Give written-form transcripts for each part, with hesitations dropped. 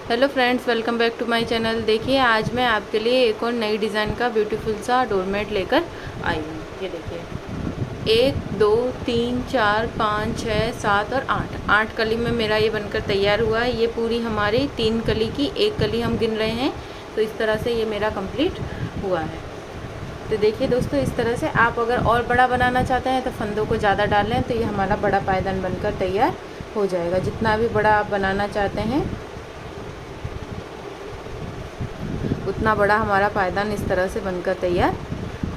Hello friends, welcome back to my channel. देखिए आज मैं आपके लिए एक और नई डिज़ाइन का ब्यूटीफुल सा डोरमेट लेकर आई हूँ। ये देखिए 1 2 3 4 5 6 7 और 8 कली में मेरा ये बनकर तैयार हुआ है। ये पूरी हमारी 3 कली की 1 कली हम गिन रहे हैं, तो इस तरह से ये मेरा कंप्लीट हुआ है। तो देखिए दोस्तों, इस तरह से आप अगर और बड़ा बनाना चाहते हैं तो फंदों को ज़्यादा डाल लें, तो ये हमारा बड़ा पायदान बनकर तैयार हो जाएगा। जितना भी बड़ा आप बनाना चाहते हैं उतना बड़ा हमारा पायदान इस तरह से बनकर तैयार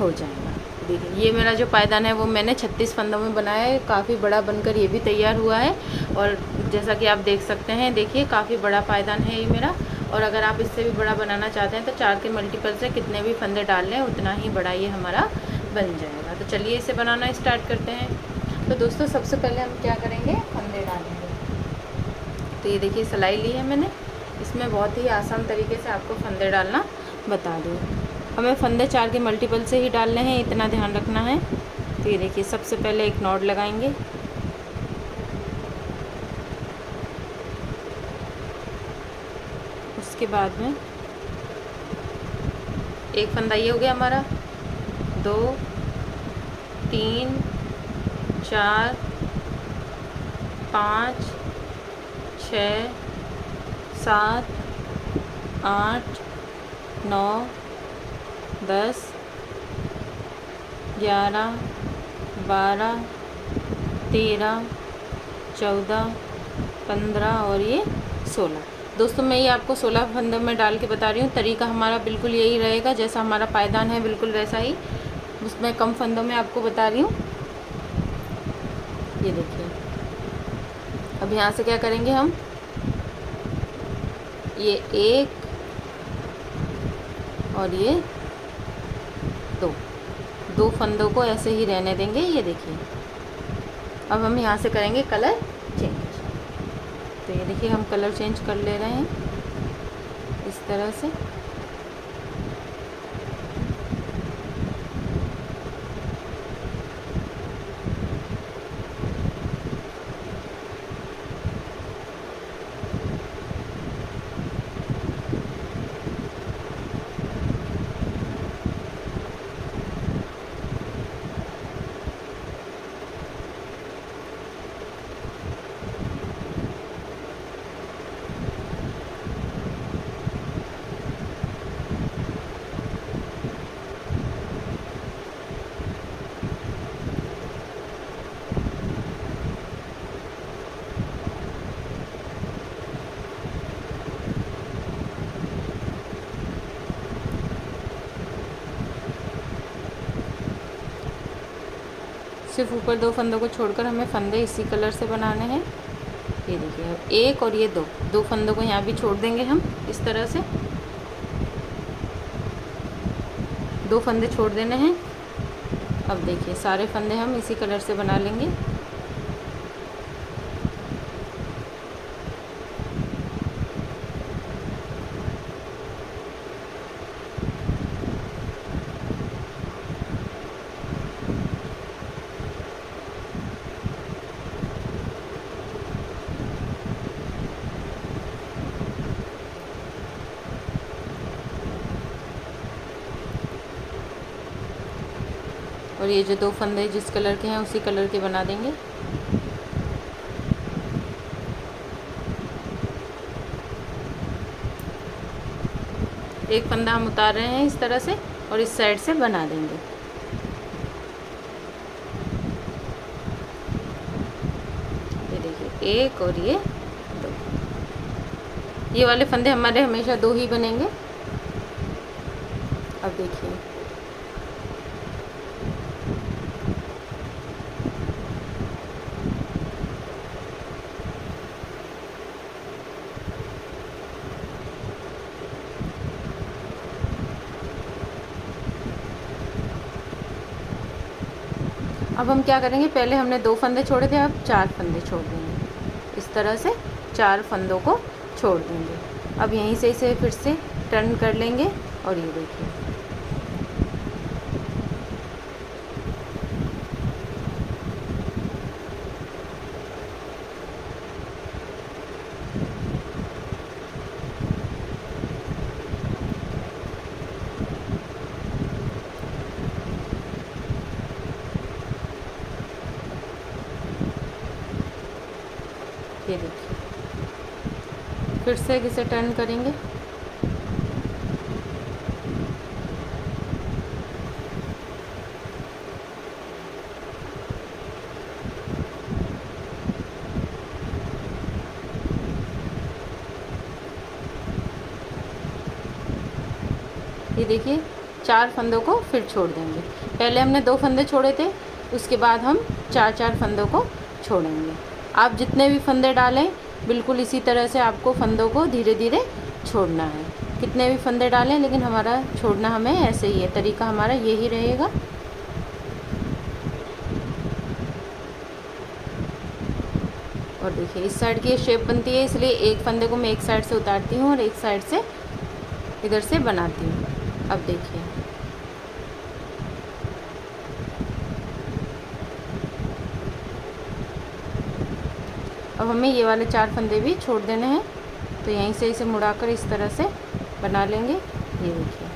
हो जाएगा। देखिए ये मेरा जो पायदान है वो मैंने 36 फंदों में बनाया है। काफ़ी बड़ा बनकर ये भी तैयार हुआ है, और जैसा कि आप देख सकते हैं, देखिए काफ़ी बड़ा पायदान है ये मेरा। और अगर आप इससे भी बड़ा बनाना चाहते हैं तो 4 के मल्टीपल से कितने भी फंदे डाल लें उतना ही बड़ा ये हमारा बन जाएगा। तो चलिए इसे बनाना स्टार्ट करते हैं। तो दोस्तों सबसे पहले हम क्या करेंगे, फंदे डालेंगे। तो ये देखिए सिलाई ली है मैंने, इसमें बहुत ही आसान तरीके से आपको फंदे डालना बता दूँ। हमें फंदे 4 के मल्टीपल से ही डालने हैं, इतना ध्यान रखना है। तो ये देखिए सबसे पहले एक नॉट लगाएंगे, उसके बाद में एक फंदा ये हो गया हमारा, 2 3 4 5 6 7 8 9 10 11 12 13 14 15 और ये 16। दोस्तों मैं ये आपको 16 फंदों में डाल के बता रही हूँ। तरीका हमारा बिल्कुल यही रहेगा, जैसा हमारा पायदान है बिल्कुल वैसा ही, उसमें कम फंदों में आपको बता रही हूँ। ये देखिए अब यहाँ से क्या करेंगे हम, ये 1 और ये 2 फंदों को ऐसे ही रहने देंगे। ये देखिए अब हम यहाँ से करेंगे कलर चेंज। तो ये देखिए हम कलर चेंज कर ले रहे हैं इस तरह से। सिर्फ ऊपर 2 फंदों को छोड़कर हमें फंदे इसी कलर से बनाने हैं। ये देखिए अब 1 और ये 2 फंदों को यहाँ भी छोड़ देंगे हम इस तरह से। 2 फंदे छोड़ देने हैं। अब देखिए सारे फंदे हम इसी कलर से बना लेंगे। और ये जो 2 फंदे जिस कलर के हैं उसी कलर के बना देंगे। एक फंदा हम उतार रहे हैं इस तरह से और इस साइड से बना देंगे। ये देखिए 1 और ये 2। ये वाले फंदे हमारे हमेशा 2 ही बनेंगे। अब देखिए अब हम क्या करेंगे, पहले हमने 2 फंदे छोड़े थे, अब 4 फंदे छोड़ देंगे। इस तरह से 4 फंदों को छोड़ देंगे। अब यहीं से इसे फिर से टर्न कर लेंगे और ये देखिए ये देखिए, फिर से इसे टर्न करेंगे। ये देखिए 4 फंदों को फिर छोड़ देंगे। पहले हमने 2 फंदे छोड़े थे, उसके बाद हम 4-4 फंदों को छोड़ेंगे। आप जितने भी फंदे डालें बिल्कुल इसी तरह से आपको फंदों को धीरे धीरे छोड़ना है। कितने भी फंदे डालें लेकिन हमारा छोड़ना हमें ऐसे ही है, तरीका हमारा यही रहेगा। और देखिए इस साइड की ये शेप बनती है, इसलिए एक फंदे को मैं एक साइड से उतारती हूँ और एक साइड से इधर से बनाती हूँ। अब देखिए अब हमें ये वाले 4 फंदे भी छोड़ देने हैं, तो यहीं से इसे मुड़ाकर इस तरह से बना लेंगे। ये देखिए,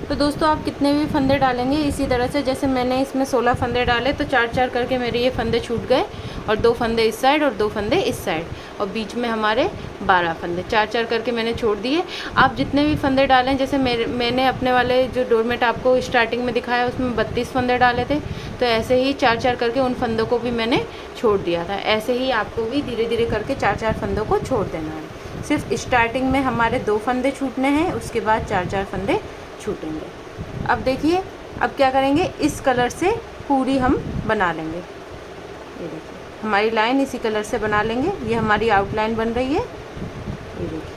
तो दोस्तों आप कितने भी फंदे डालेंगे इसी तरह से, जैसे मैंने इसमें 16 फंदे डाले तो 4-4 करके मेरे ये फंदे छूट गए, और 2 फंदे इस साइड और 2 फंदे इस साइड, और बीच में हमारे 12 फंदे 4-4 करके मैंने छोड़ दिए। आप जितने भी फंदे डालें, जैसे मैंने अपने वाले जो डोरमेट आपको स्टार्टिंग में दिखाया उसमें 32 फंदे डाले थे, तो ऐसे ही 4-4 करके उन फंदों को भी मैंने छोड़ दिया था। ऐसे ही आपको भी धीरे धीरे करके 4-4 फंदों को छोड़ देना है। सिर्फ स्टार्टिंग में हमारे 2 फंदे छूटने हैं, उसके बाद 4-4 फंदे छूटेंगे। अब देखिए अब क्या करेंगे, इस कलर से पूरी हम बना लेंगे। ये देखिए हमारी लाइन इसी कलर से बना लेंगे, ये हमारी आउटलाइन बन रही है। ये देखिए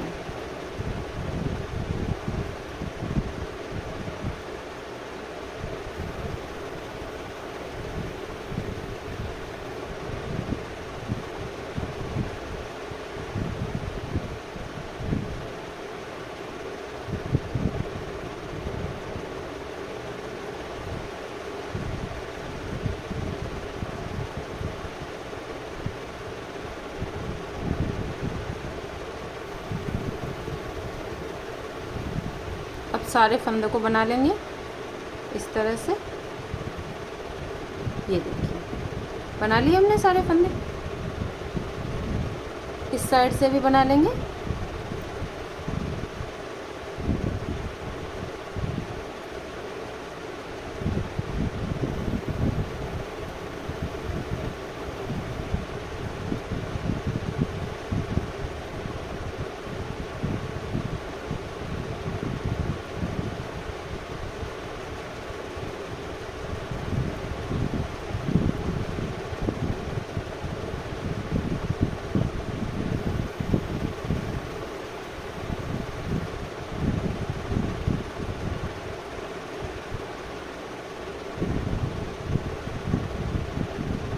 अब सारे फंदों को बना लेंगे इस तरह से। ये देखिए बना लिए हमने सारे फंदे। इस साइड से भी बना लेंगे।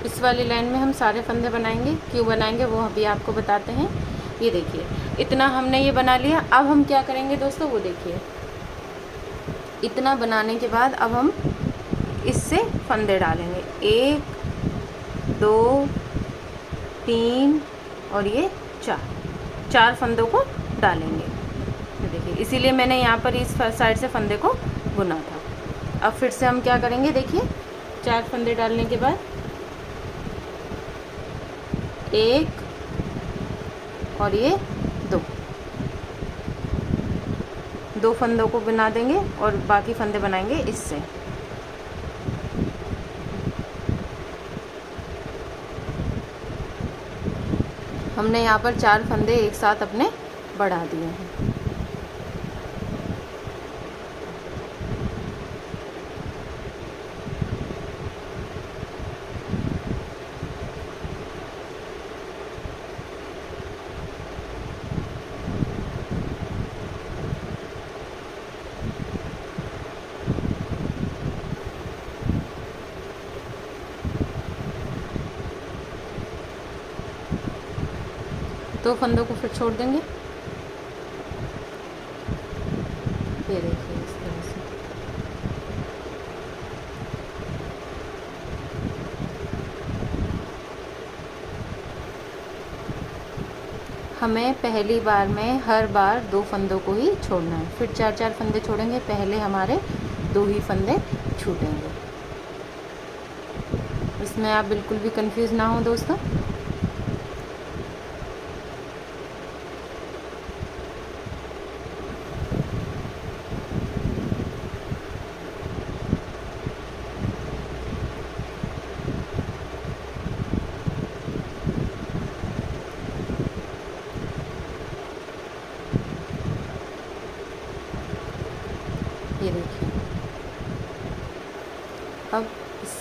इस वाली लाइन में हम सारे फंदे बनाएंगे। क्यों बनाएंगे वो अभी आपको बताते हैं। ये देखिए इतना हमने ये बना लिया। अब हम क्या करेंगे दोस्तों, वो देखिए इतना बनाने के बाद अब हम इससे फंदे डालेंगे। 1 2 3 और ये 4 फंदों को डालेंगे। तो देखिए इसीलिए मैंने यहाँ पर इस साइड से फंदे को बुना था। अब फिर से हम क्या करेंगे, देखिए 4 फंदे डालने के बाद 1 और ये 2 फंदों को बना देंगे और बाकी फंदे बनाएंगे इससे। हमने यहाँ पर 4 फंदे एक साथ अपने बढ़ा दिए हैं। दो फंदों को फिर छोड़ देंगे। ये देखिए इस तरह से। हमें पहली बार में हर बार 2 फंदों को ही छोड़ना है, फिर 4-4 फंदे छोड़ेंगे। पहले हमारे 2 ही फंदे छूटेंगे। इसमें आप बिल्कुल भी कंफ्यूज ना हो दोस्तों।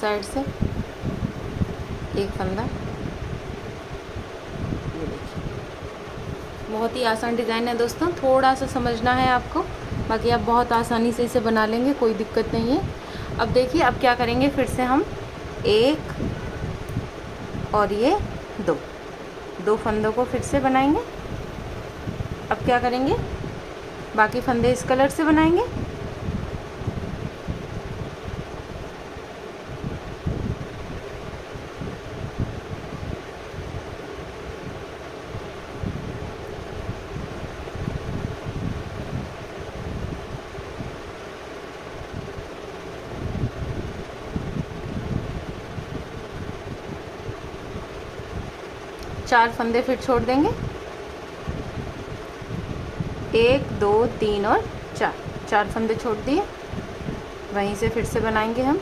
साइड से एक फंदा। ये देखिए, बहुत ही आसान डिज़ाइन है दोस्तों, थोड़ा सा समझना है आपको, बाकी आप बहुत आसानी से इसे बना लेंगे, कोई दिक्कत नहीं है। अब देखिए, अब क्या करेंगे, फिर से हम एक और ये दो फंदों को फिर से बनाएंगे। अब क्या करेंगे, बाकी फंदे इस कलर से बनाएंगे। चार फंदे फिर छोड़ देंगे, 1 2 3 और 4 फंदे छोड़ दिए। वहीं से फिर से बनाएंगे हम,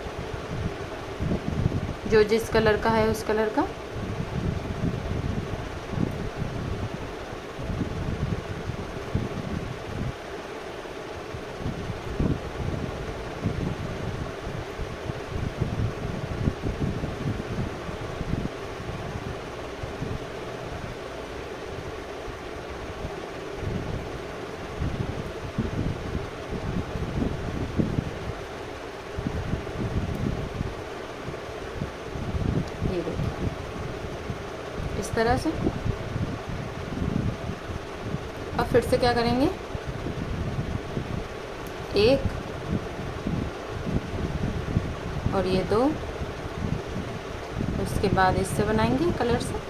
जो जिस कलर का है उस कलर का। ये देखिए, इस तरह से। अब फिर से क्या करेंगे, एक और ये 2, उसके बाद इससे बनाएंगे कलर से।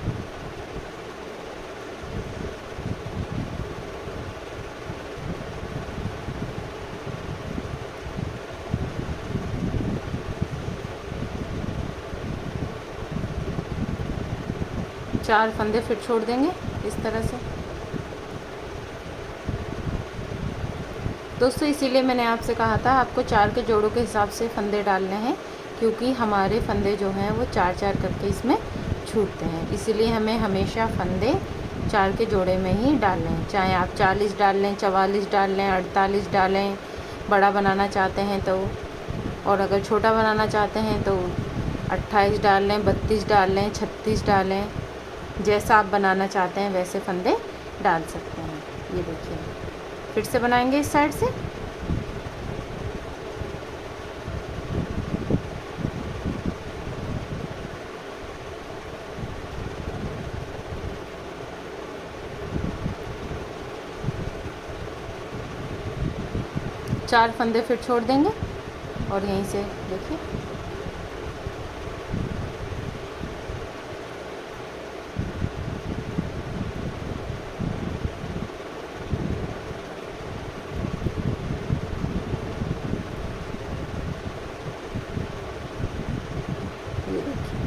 चार फंदे फिर छोड़ देंगे इस तरह से दोस्तों। इसीलिए मैंने आपसे कहा था आपको 4 के जोड़ों के हिसाब से फंदे डालने हैं, क्योंकि हमारे फंदे जो हैं वो 4-4 करके इसमें छूटते हैं। इसीलिए हमें हमेशा फंदे 4 के जोड़े में ही डालने हैं, चाहे आप 40 डाल लें, 44 डाल लें, 48 डालें, बड़ा बनाना चाहते हैं तो, और अगर छोटा बनाना चाहते हैं तो 28 डाल लें, 32 डाल लें, 36 डालें, जैसा आप बनाना चाहते हैं वैसे फंदे डाल सकते हैं। ये देखिए, फिर से बनाएंगे इस साइड से। चार फंदे फिर छोड़ देंगे और यहीं से देखिए, ये देखिए।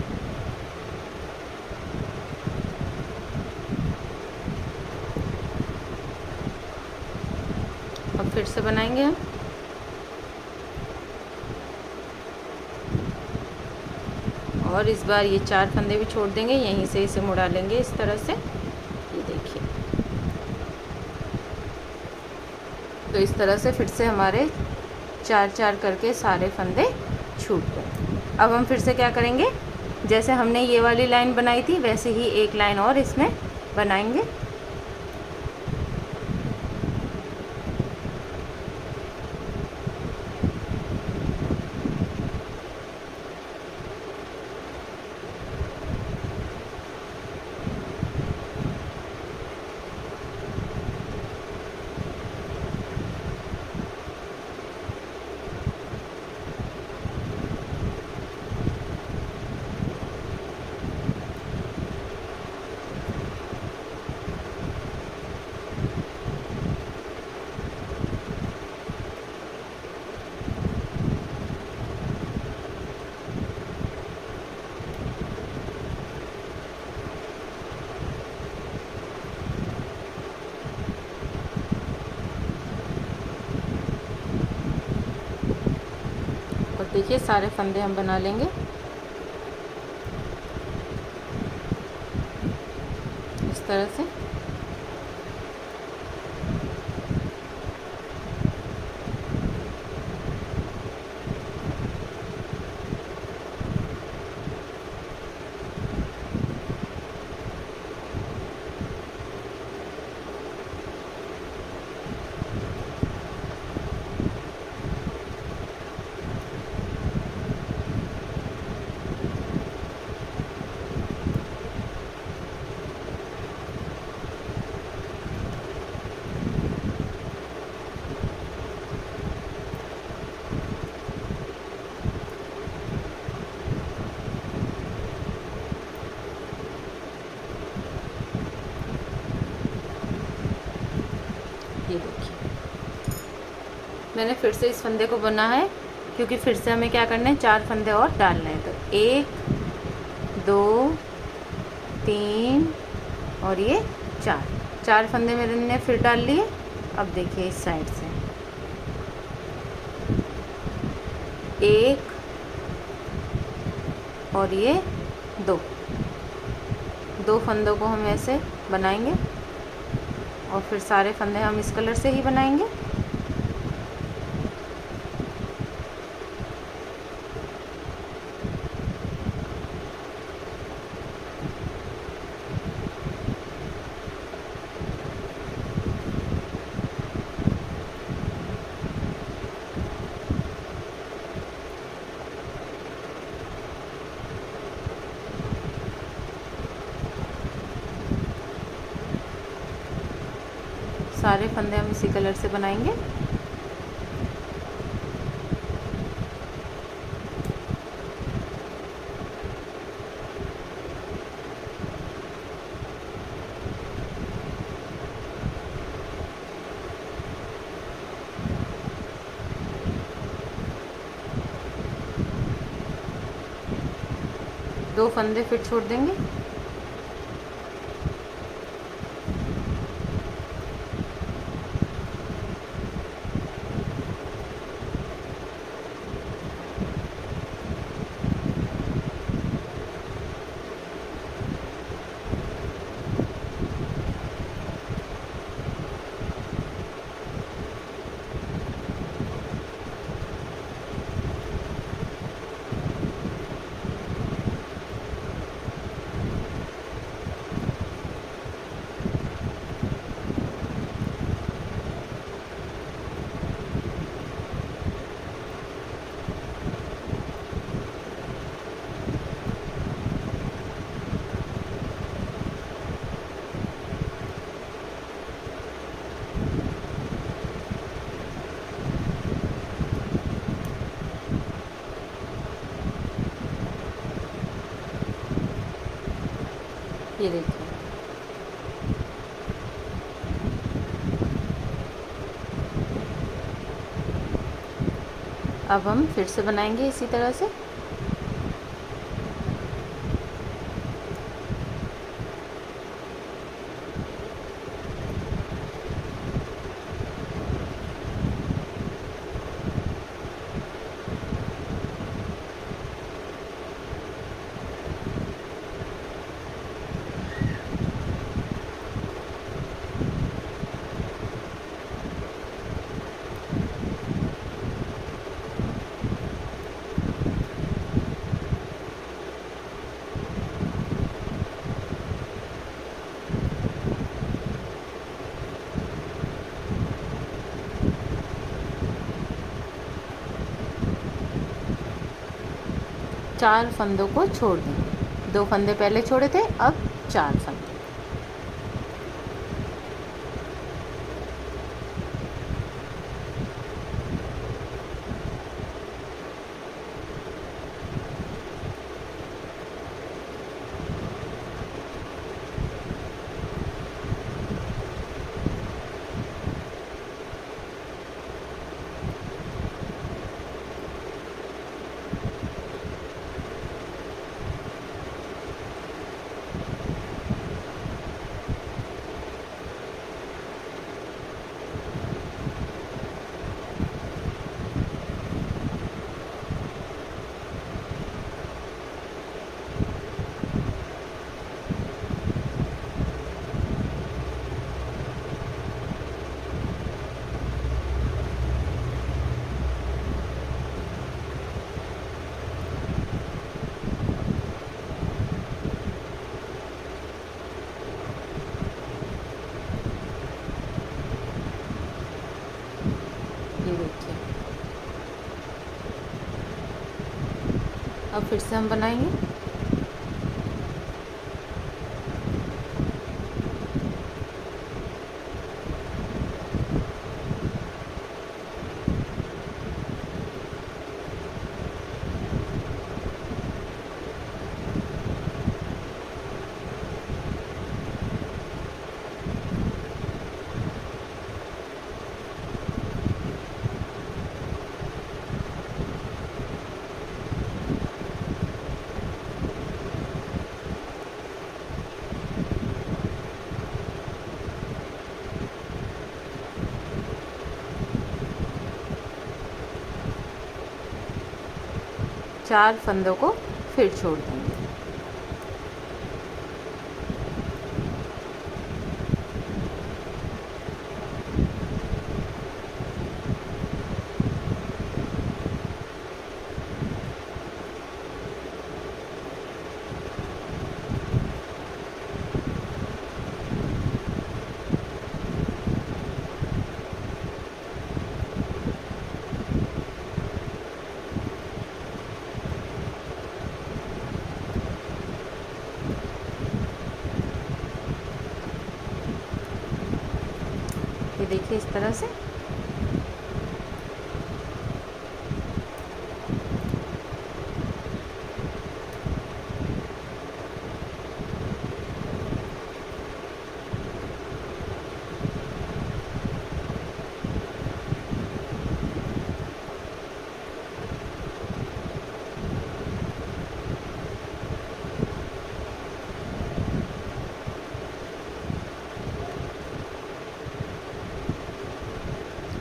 अब फिर से बनाएंगे हम। और इस बार ये 4 फंदे भी छोड़ देंगे, यहीं से इसे मुड़ा लेंगे इस तरह से। ये देखिए, तो इस तरह से फिर से हमारे 4-4 करके सारे फंदे छूट गए। अब हम फिर से क्या करेंगे, जैसे हमने ये वाली लाइन बनाई थी वैसे ही एक लाइन और इसमें बनाएंगे। और देखिए, सारे फंदे हम बना लेंगे इस तरह से। ये देखिए मैंने फिर से इस फंदे को बुना है, क्योंकि फिर से हमें क्या करना है, 4 फंदे और डालने हैं। तो 1 2 3 और ये 4 फंदे मैंने फिर डाल लिए। अब देखिए इस साइड से 1 और ये 2 फंदों को हम ऐसे बनाएंगे और फिर सारे फंदे हम इस कलर से ही बनाएंगे। सारे फंदे हम इसी कलर से बनाएंगे। दो फंदे फिर छोड़ देंगे। ये देखिए अब हम फिर से बनाएंगे इसी तरह से। चार फंदों को छोड़ दें। 2 फंदे पहले छोड़े थे, अब 4 फंदे। ये देखिए अब फिर से हम बनाएंगे। 4 फंदों को फिर छोड़ देंगे। ये देखिए इस तरह से।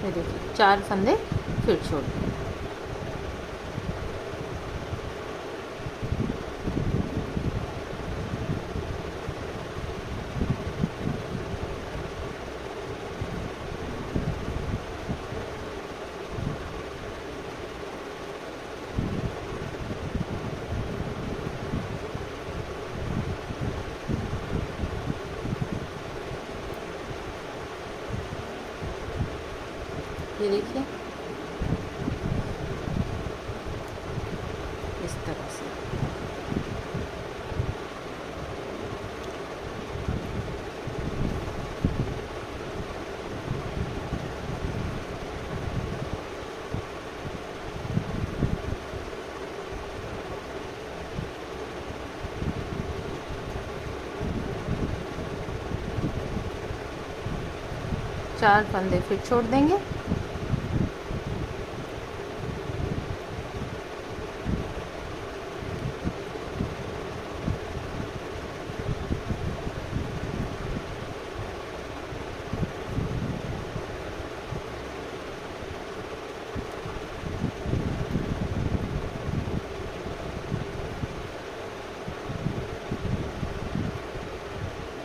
ये देखिए 4 फंदे फिर छोड़ दें। ये देखिए इस तरह से। चार फंदे फिर छोड़ देंगे।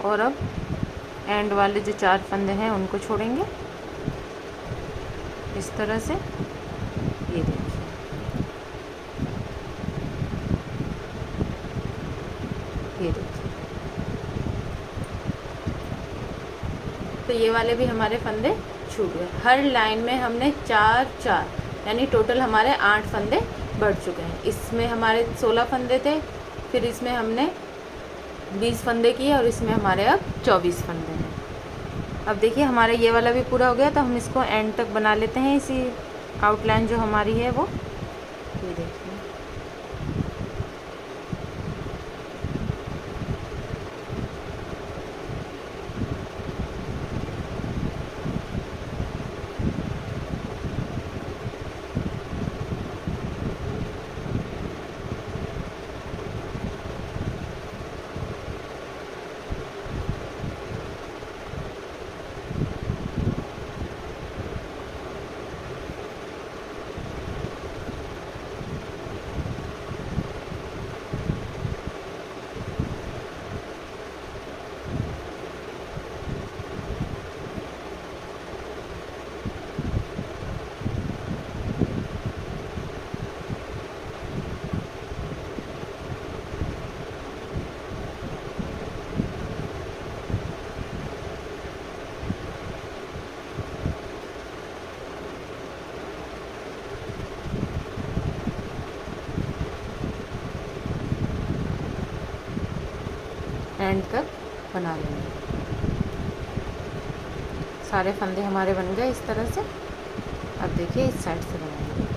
और अब एंड वाले जो 4 फंदे हैं उनको छोड़ेंगे इस तरह से। ये देखिए ये देखिए। तो ये वाले भी हमारे फंदे छूट गए। हर लाइन में हमने 4 4 यानी टोटल हमारे 8 फंदे बढ़ चुके हैं। इसमें हमारे 16 फंदे थे, फिर इसमें हमने 20 फंदे किए और इसमें हमारे अब 24 फंदे हैं। अब देखिए हमारा ये वाला भी पूरा हो गया, तो हम इसको एंड तक बना लेते हैं। इसी आउटलाइन जो हमारी है वो, ये देखिए एंड तक बना लेंगे। सारे फंदे हमारे बन गए इस तरह से। अब देखिए इस साइड से बनाएंगे।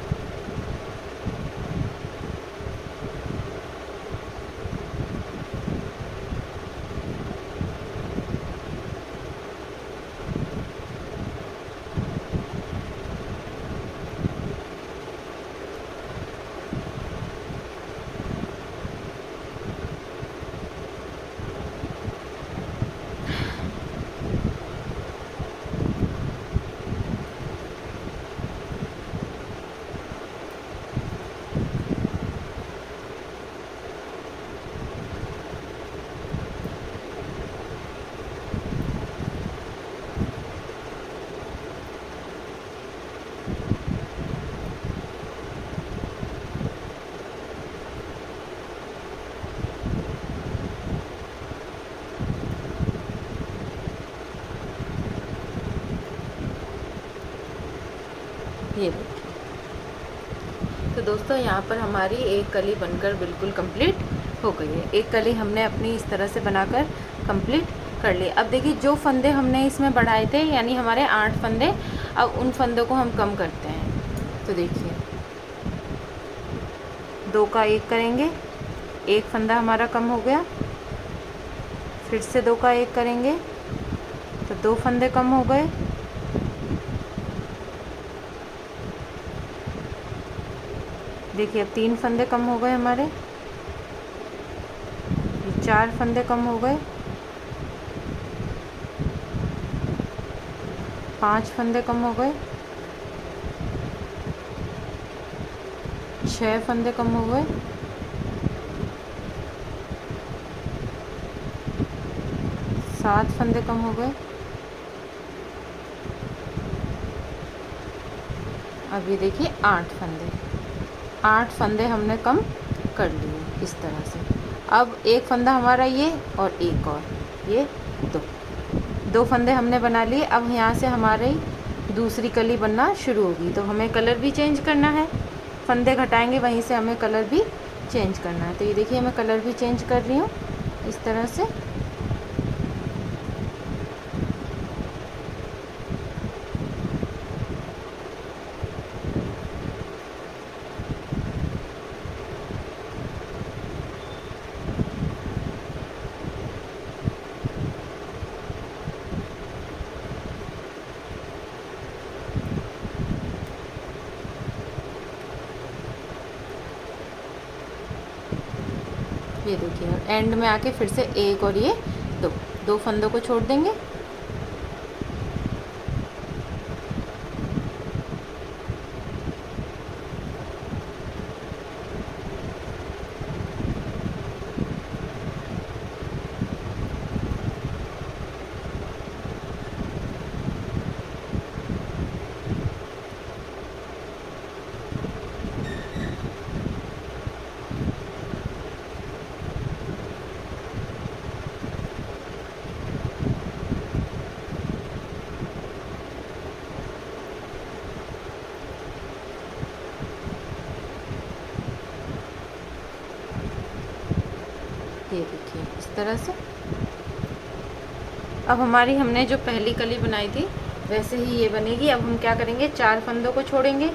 ये देखिए। तो दोस्तों यहाँ पर हमारी एक कली बनकर बिल्कुल कंप्लीट हो गई है। एक कली हमने अपनी इस तरह से बनाकर कंप्लीट कर ली। अब देखिए जो फंदे हमने इसमें बढ़ाए थे, यानी हमारे 8 फंदे, अब उन फंदों को हम कम करते हैं। तो देखिए 2 का 1 करेंगे, 1 फंदा हमारा कम हो गया। फिर से 2 का 1 करेंगे तो 2 फंदे कम हो गए। देखिए अब 3 फंदे कम हो गए हमारे, 4 फंदे कम हो गए, 5 फंदे कम हो गए, 6 फंदे कम हो गए, 7 फंदे कम हो गए। अब ये देखिए 8 फंदे हमने कम कर लिए इस तरह से। अब 1 फंदा हमारा ये और एक और ये 2 फंदे हमने बना लिए। अब यहाँ से हमारी दूसरी कली बनना शुरू होगी। तो हमें कलर भी चेंज करना है, फंदे घटाएंगे वहीं से हमें कलर भी चेंज करना है। तो ये देखिए मैं कलर भी चेंज कर रही हूँ इस तरह से। ये देखिए एंड में आके फिर से 1 और ये 2 फंदों को छोड़ देंगे। ये देखिए इस तरह से। अब हमारी हमने जो पहली कली बनाई थी वैसे ही ये बनेगी। अब हम क्या करेंगे, 4 फंदों को छोड़ेंगे,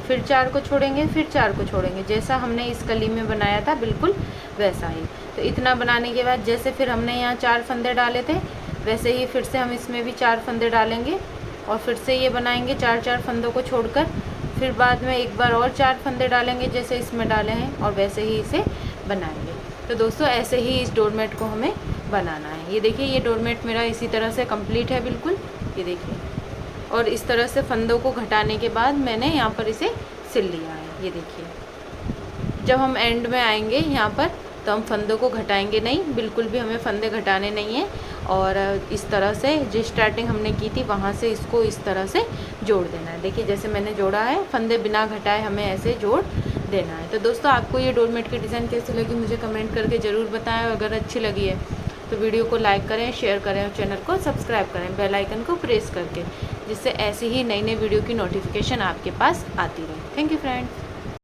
फिर 4 को छोड़ेंगे, फिर 4 को छोड़ेंगे, जैसा हमने इस कली में बनाया था बिल्कुल वैसा ही। तो इतना बनाने के बाद जैसे फिर हमने यहाँ 4 फंदे डाले थे वैसे ही फिर से हम इसमें भी 4 फंदे डालेंगे और फिर से ये बनाएंगे 4 फंदों को छोड़कर। फिर बाद में एक बार और 4 फंदे डालेंगे जैसे इसमें डाले हैं और वैसे ही इसे बनाएंगे। तो दोस्तों ऐसे ही इस डोरमेट को हमें बनाना है। ये देखिए ये डोरमेट मेरा इसी तरह से कंप्लीट है बिल्कुल, ये देखिए। और इस तरह से फंदों को घटाने के बाद मैंने यहाँ पर इसे सिल लिया है। ये देखिए जब हम एंड में आएंगे यहाँ पर तो हम फंदों को घटाएंगे नहीं, बिल्कुल भी हमें फंदे घटाने नहीं हैं। और इस तरह से जिस स्टार्टिंग हमने की थी वहाँ से इसको इस तरह से जोड़ देना है। देखिए जैसे मैंने जोड़ा है, फंदे बिना घटाए हमें ऐसे जोड़ देना है। तो दोस्तों आपको ये डोरमेट की डिज़ाइन कैसी लगी मुझे कमेंट करके ज़रूर बताएं। अगर अच्छी लगी है तो वीडियो को लाइक करें, शेयर करें और चैनल को सब्सक्राइब करें बेल आइकन को प्रेस करके, जिससे ऐसी ही नई नई वीडियो की नोटिफिकेशन आपके पास आती रहे। Thank you friends.